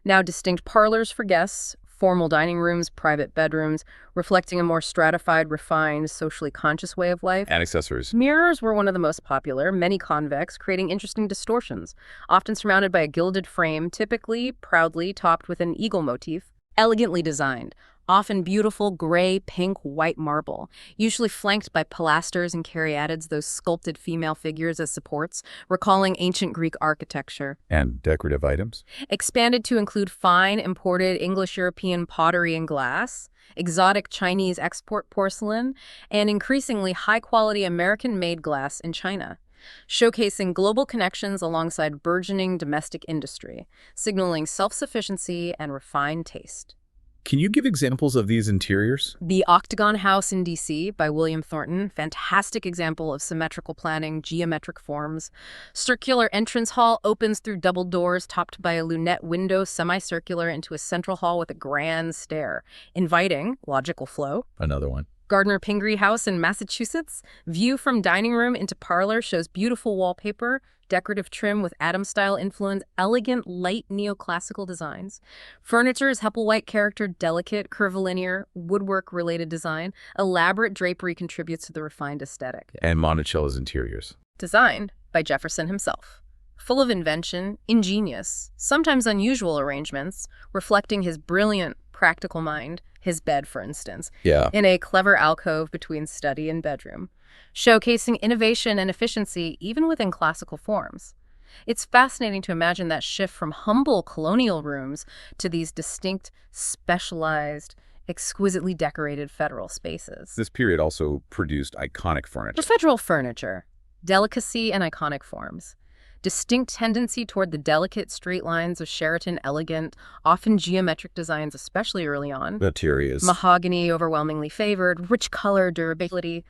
Now distinct parlors for guests, formal dining rooms, private bedrooms, reflecting a more stratified, refined, socially conscious way of life. And accessories. Mirrors were one of the most popular, many convex, creating interesting distortions, often surmounted by a gilded frame, typically proudly topped with an eagle motif, elegantly designed. Often beautiful gray, pink, white marble, usually flanked by pilasters and caryatids, those sculpted female figures as supports, recalling ancient Greek architecture. And decorative items. Expanded to include fine, imported English-European pottery and glass, exotic Chinese export porcelain, and increasingly high-quality American-made glass in China, showcasing global connections alongside burgeoning domestic industry, signaling self-sufficiency and refined taste. Can you give examples of these interiors? The Octagon House in D.C. by William Thornton, fantastic example of symmetrical planning, geometric forms. Circular entrance hall opens through double doors topped by a lunette window, semicircular into a central hall with a grand stair. Inviting, logical flow. Another one. Gardner Pingree House in Massachusetts. View from dining room into parlor shows beautiful wallpaper, decorative trim with Adams-style influence, elegant, light neoclassical designs. Furniture is Hepplewhite character, delicate, curvilinear, woodwork-related design. Elaborate drapery contributes to the refined aesthetic. And Monticello's interiors. Designed by Jefferson himself. Full of invention, ingenious, sometimes unusual arrangements, reflecting his brilliant, practical mind. His bed, for instance, in a clever alcove between study and bedroom, showcasing innovation and efficiency even within classical forms. It's fascinating to imagine that shift from humble colonial rooms to these distinct, specialized, exquisitely decorated federal spaces. This period also produced iconic furniture. For federal furniture, delicacy and iconic forms. Distinct tendency toward the delicate straight lines of Sheraton, elegant, often geometric designs, especially early on. Materials. Mahogany, overwhelmingly favored, rich color, durability,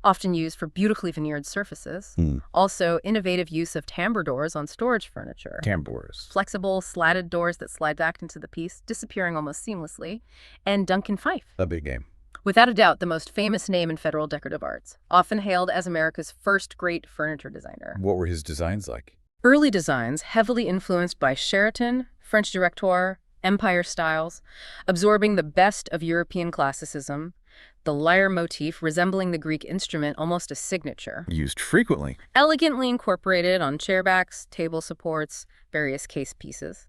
often used for beautifully veneered surfaces. Also, innovative use of tambour doors on storage furniture. Tambours. Flexible, slatted doors that slide back into the piece, disappearing almost seamlessly. And Duncan Phyfe. A big game. Without a doubt, the most famous name in federal decorative arts, often hailed as America's first great furniture designer. What were his designs like? Early designs heavily influenced by Sheraton, French Directoire, Empire styles, absorbing the best of European classicism, the lyre motif resembling the Greek instrument, almost a signature. Used frequently. Elegantly incorporated on chairbacks, table supports, various case pieces.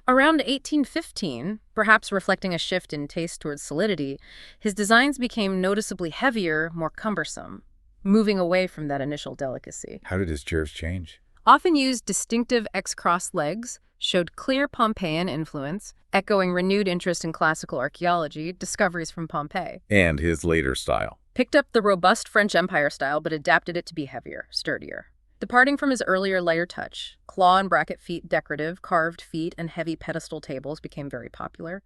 Around 1815, perhaps reflecting a shift in taste towards solidity, his designs became noticeably heavier, more cumbersome, moving away from that initial delicacy. How did his chairs change? Often used distinctive X-crossed legs, showed clear Pompeian influence, echoing renewed interest in classical archaeology, discoveries from Pompeii. And his later style. Picked up the robust French Empire style, but adapted it to be heavier, sturdier. Departing from his earlier lighter touch, claw and bracket feet decorative, carved feet, and heavy pedestal tables became very popular.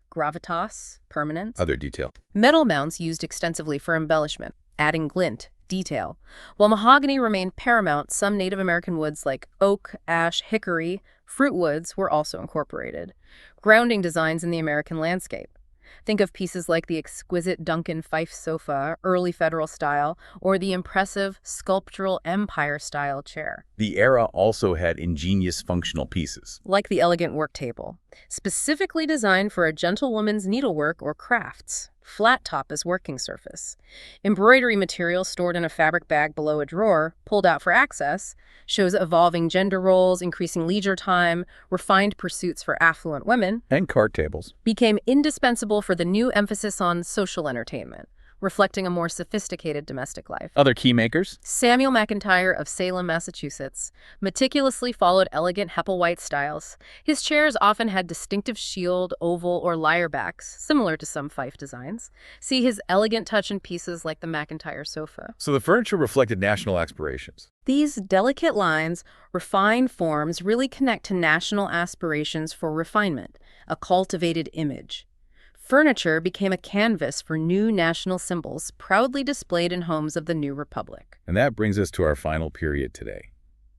Gravitas, permanence. Other detail. Metal mounts used extensively for embellishment, adding glint, detail. While mahogany remained paramount, some Native American woods like oak, ash, hickory, fruit woods were also incorporated, grounding designs in the American landscape. Think of pieces like the exquisite Duncan Phyfe sofa, early federal style, or the impressive sculptural Empire-style chair. The era also had ingenious functional pieces. Like the elegant work table, specifically designed for a gentlewoman's needlework or crafts. Flat top as working surface. Embroidery material stored in a fabric bag below a drawer, pulled out for access, shows evolving gender roles, increasing leisure time, refined pursuits for affluent women. And card tables. Became indispensable for the new emphasis on social entertainment, reflecting a more sophisticated domestic life. Other key makers? Samuel McIntyre of Salem, Massachusetts, meticulously followed elegant Hepplewhite styles. His chairs often had distinctive shield, oval, or lyre backs, similar to some Fife designs. See his elegant touch in pieces like the McIntyre sofa. So the furniture reflected national aspirations. These delicate lines, refined forms, really connect to national aspirations for refinement, a cultivated image. Furniture became a canvas for new national symbols proudly displayed in homes of the new republic. And that brings us to our final period today,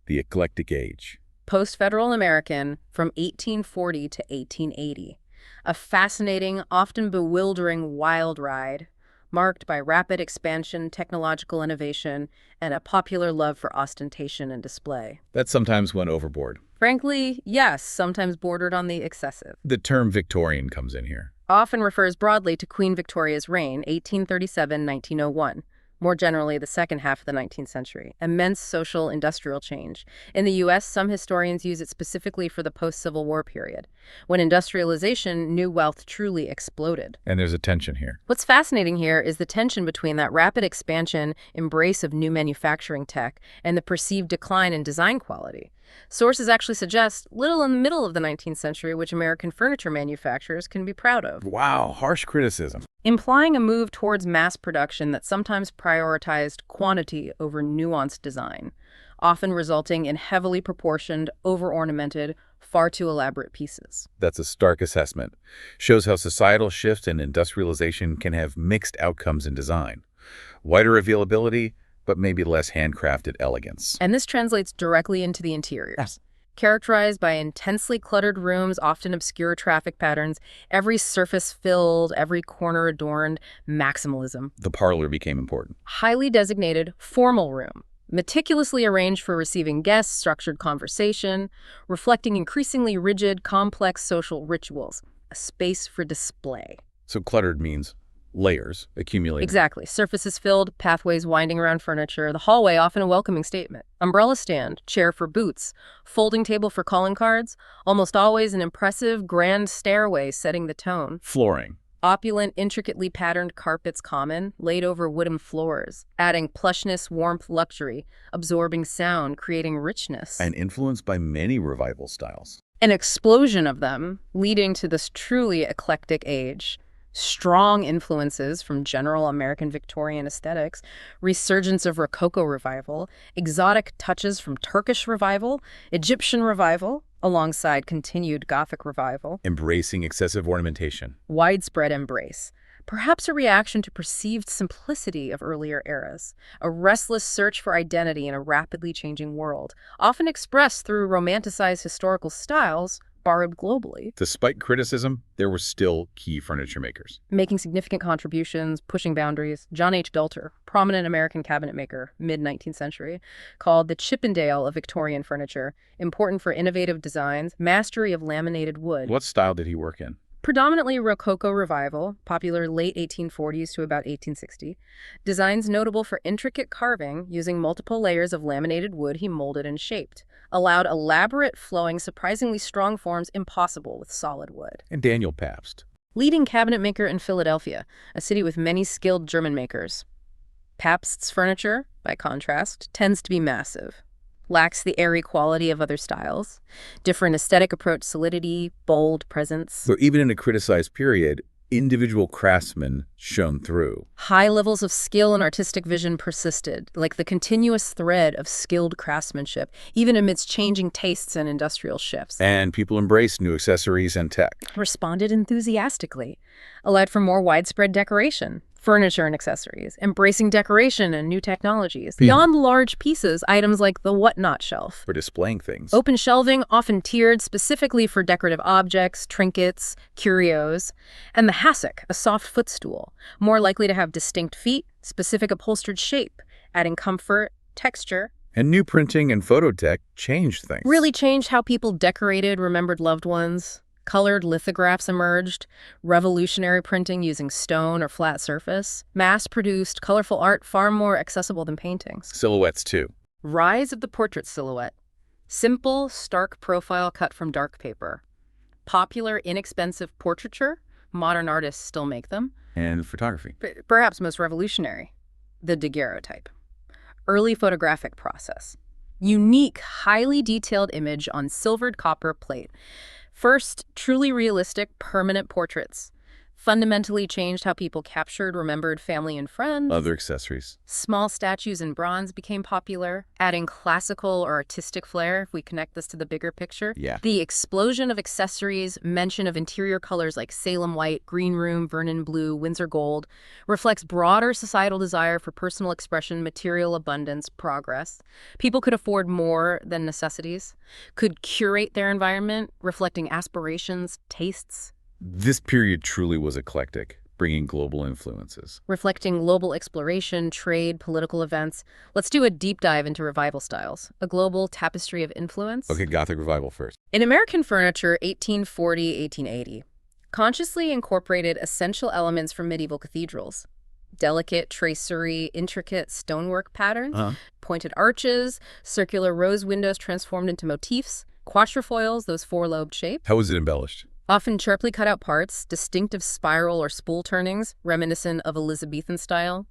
the Eclectic Age. Post-Federal American from 1840 to 1880. A fascinating, often bewildering wild ride, marked by rapid expansion, technological innovation, and a popular love for ostentation and display. That sometimes went overboard. Frankly, yes, sometimes bordered on the excessive. The term Victorian comes in here. Often refers broadly to Queen Victoria's reign, 1837-1901. More generally, the second half of the 19th century. Immense social industrial change. In the U.S., some historians use it specifically for the post-Civil War period, when industrialization, new wealth truly exploded. And there's a tension here. What's fascinating here is the tension between that rapid expansion, embrace of new manufacturing tech, and the perceived decline in design quality. Sources actually suggest little in the middle of the 19th century which American furniture manufacturers can be proud of. Wow, harsh criticism. Implying a move towards mass production that sometimes prioritized quantity over nuanced design, often resulting in heavily proportioned, over-ornamented, far too elaborate pieces. That's a stark assessment. Shows how societal shift and industrialization can have mixed outcomes in design. Wider availability, but maybe less handcrafted elegance. And this translates directly into the interiors. Yes. Characterized by intensely cluttered rooms, often obscure traffic patterns, every surface filled, every corner adorned, maximalism. The parlor became important. Highly designated formal room, meticulously arranged for receiving guests, structured conversation, reflecting increasingly rigid, complex social rituals, a space for display. So cluttered means layers accumulating. Exactly. Surfaces filled, pathways winding around furniture, the hallway often a welcoming statement. Umbrella stand, chair for boots, folding table for calling cards, almost always an impressive, grand stairway setting the tone. Flooring. Opulent, intricately patterned carpets common, laid over wooden floors, adding plushness, warmth, luxury, absorbing sound, creating richness. And influenced by many revival styles. An explosion of them, leading to this truly eclectic age. Strong influences from general American Victorian aesthetics, resurgence of Rococo revival, exotic touches from Turkish revival, Egyptian revival, alongside continued Gothic revival. Embracing excessive ornamentation. Widespread embrace. Perhaps a reaction to perceived simplicity of earlier eras, a restless search for identity in a rapidly changing world, often expressed through romanticized historical styles borrowed globally. Despite criticism, there were still key furniture makers. Making significant contributions, pushing boundaries. John H. Belter, prominent American cabinet maker, mid-19th century, called the Chippendale of Victorian furniture, important for innovative designs, mastery of laminated wood. What style did he work in? Predominantly Rococo revival, popular late 1840s to about 1860. Designs notable for intricate carving, using multiple layers of laminated wood he molded and shaped. Allowed elaborate, flowing, surprisingly strong forms impossible with solid wood. And Daniel Pabst. Leading cabinet maker in Philadelphia, a city with many skilled German makers. Pabst's furniture, by contrast, tends to be massive. Lacks the airy quality of other styles. Different aesthetic approach, solidity, bold presence. So even in a criticized period, individual craftsmen shone through. High levels of skill and artistic vision persisted, like the continuous thread of skilled craftsmanship, even amidst changing tastes and industrial shifts. And people embraced new accessories and tech. Responded enthusiastically. Allowed for more widespread decoration. Furniture and accessories, embracing decoration and new technologies. Beyond large pieces, items like the whatnot shelf. For displaying things. Open shelving, often tiered specifically for decorative objects, trinkets, curios. And the hassock, a soft footstool, more likely to have distinct feet, specific upholstered shape, adding comfort, texture. And new printing and photo tech changed things. Really changed how people decorated, remembered loved ones. Colored lithographs emerged, revolutionary printing using stone or flat surface, mass-produced, colorful art far more accessible than paintings. Silhouettes, too. Rise of the portrait silhouette. Simple, stark profile cut from dark paper. Popular, inexpensive portraiture, Modern artists still make them. And photography. Perhaps most revolutionary, the daguerreotype. Early photographic process. Unique, highly detailed image on silvered copper plate. First, truly realistic, permanent portraits. Fundamentally changed how people captured, remembered family and friends. Other accessories. Small statues in bronze became popular, adding classical or artistic flair, if we connect this to the bigger picture. Yeah. The explosion of accessories, mention of interior colors like Salem white, green room, Vernon blue, Windsor gold, reflects broader societal desire for personal expression, material abundance, progress. People could afford more than necessities, could curate their environment, reflecting aspirations, tastes. This period truly was eclectic, bringing global influences. Reflecting global exploration, trade, political events. Let's do a deep dive into revival styles, a global tapestry of influence. Okay, Gothic Revival first. In American furniture, 1840-1880, consciously incorporated essential elements from medieval cathedrals. Delicate tracery, intricate stonework patterns, pointed arches, circular rose windows transformed into motifs, quatrefoils, those four-lobed shapes. How was it embellished? Often sharply cut out parts, distinctive spiral or spool turnings, reminiscent of Elizabethan style.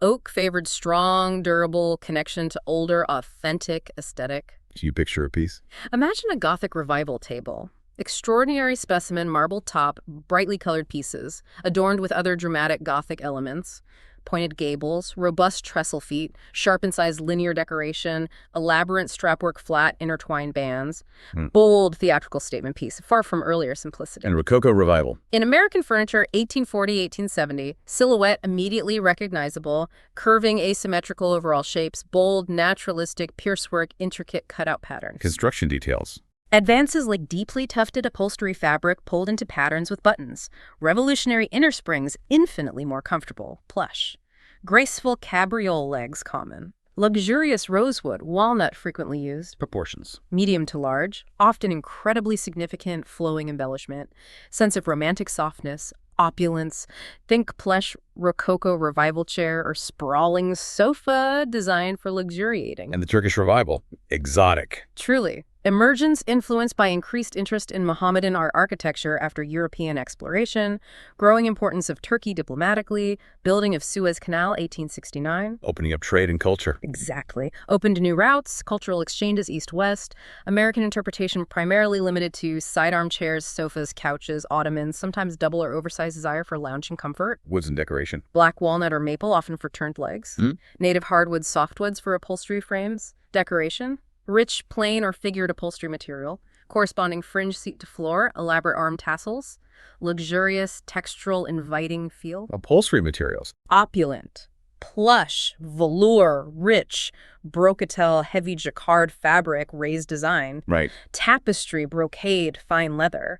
Oak favored strong, durable connection to older, authentic aesthetic. Do you picture a piece? Imagine a Gothic Revival table. Extraordinary specimen, marble top, brightly colored pieces, adorned with other dramatic Gothic elements. Pointed gables, robust trestle feet, sharp incised linear decoration, elaborate strapwork flat intertwined bands. Bold theatrical statement piece, far from earlier simplicity. And Rococo Revival. In American furniture, 1840-1870, silhouette immediately recognizable, curving asymmetrical overall shapes, bold, naturalistic, piercework, intricate cutout patterns. Construction details. Advances like deeply tufted upholstery fabric pulled into patterns with buttons. Revolutionary inner springs infinitely more comfortable, plush. Graceful cabriole legs common. Luxurious rosewood, walnut frequently used. Proportions. Medium to large, often incredibly significant flowing embellishment. Sense of romantic softness, opulence. Think plush Rococo Revival chair or sprawling sofa designed for luxuriating. And the Turkish Revival. Exotic. Truly. Emergence influenced by increased interest in Mohammedan art architecture after European exploration, growing importance of Turkey diplomatically, building of Suez Canal, 1869. Opening up trade and culture. Exactly. Opened new routes, cultural exchanges east-west, American interpretation primarily limited to sidearm chairs, sofas, couches, ottomans, sometimes double or oversized desire for lounging comfort. Woods and decoration. Black walnut or maple, often for turned legs. Native hardwood softwoods for upholstery frames. Decoration. Rich, plain, or figured upholstery material, corresponding fringe seat to floor, elaborate arm tassels, luxurious, textural, inviting feel. Upholstery materials. Opulent, plush, velour, rich, brocatel, heavy jacquard fabric, raised design. Right. Tapestry, brocade, fine leather.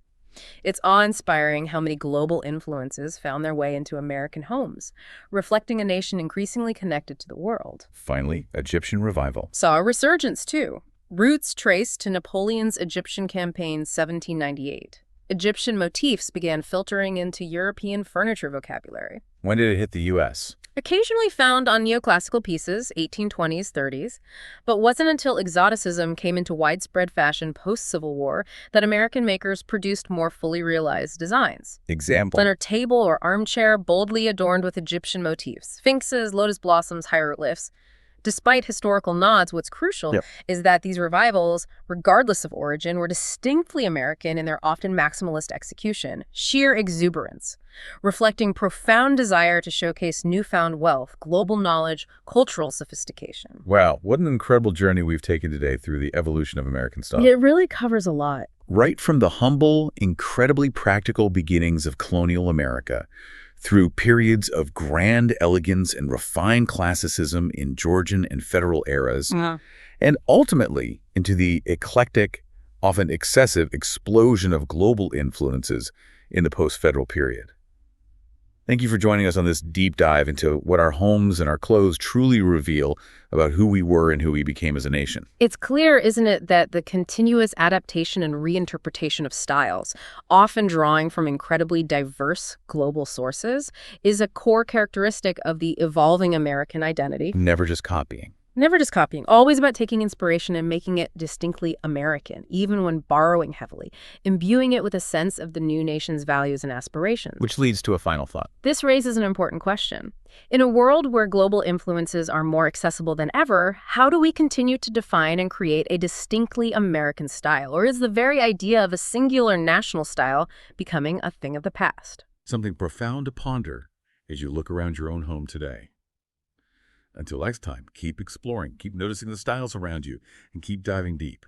It's awe-inspiring how many global influences found their way into American homes, reflecting a nation increasingly connected to the world. Finally, Egyptian Revival. Saw a resurgence, too. Roots traced to Napoleon's Egyptian campaign 1798. Egyptian motifs began filtering into European furniture vocabulary. When did it hit the U.S.? Occasionally found on neoclassical pieces, 1820s, 30s, but wasn't until exoticism came into widespread fashion post-Civil War that American makers produced more fully realized designs. Example. Center table or armchair boldly adorned with Egyptian motifs, sphinxes, lotus blossoms, hieroglyphs. Despite historical nods, what's crucial is that these revivals, regardless of origin, were distinctly American in their often maximalist execution, sheer exuberance, reflecting profound desire to showcase newfound wealth, global knowledge, cultural sophistication. Wow, what an incredible journey we've taken today through the evolution of American style. It really covers a lot. Right from the humble, incredibly practical beginnings of colonial America, through periods of grand elegance and refined classicism in Georgian and federal eras, and ultimately into the eclectic, often excessive explosion of global influences in the post-federal period. Thank you for joining us on this deep dive into what our homes and our clothes truly reveal about who we were and who we became as a nation. It's clear, isn't it, that the continuous adaptation and reinterpretation of styles, often drawing from incredibly diverse global sources, is a core characteristic of the evolving American identity. Never just copying. Never just copying, always about taking inspiration and making it distinctly American, even when borrowing heavily, imbuing it with a sense of the new nation's values and aspirations. Which leads to a final thought. This raises an important question. In a world where global influences are more accessible than ever, how do we continue to define and create a distinctly American style? Or is the very idea of a singular national style becoming a thing of the past? Something profound to ponder as you look around your own home today. Until next time, keep exploring, keep noticing the styles around you, and keep diving deep.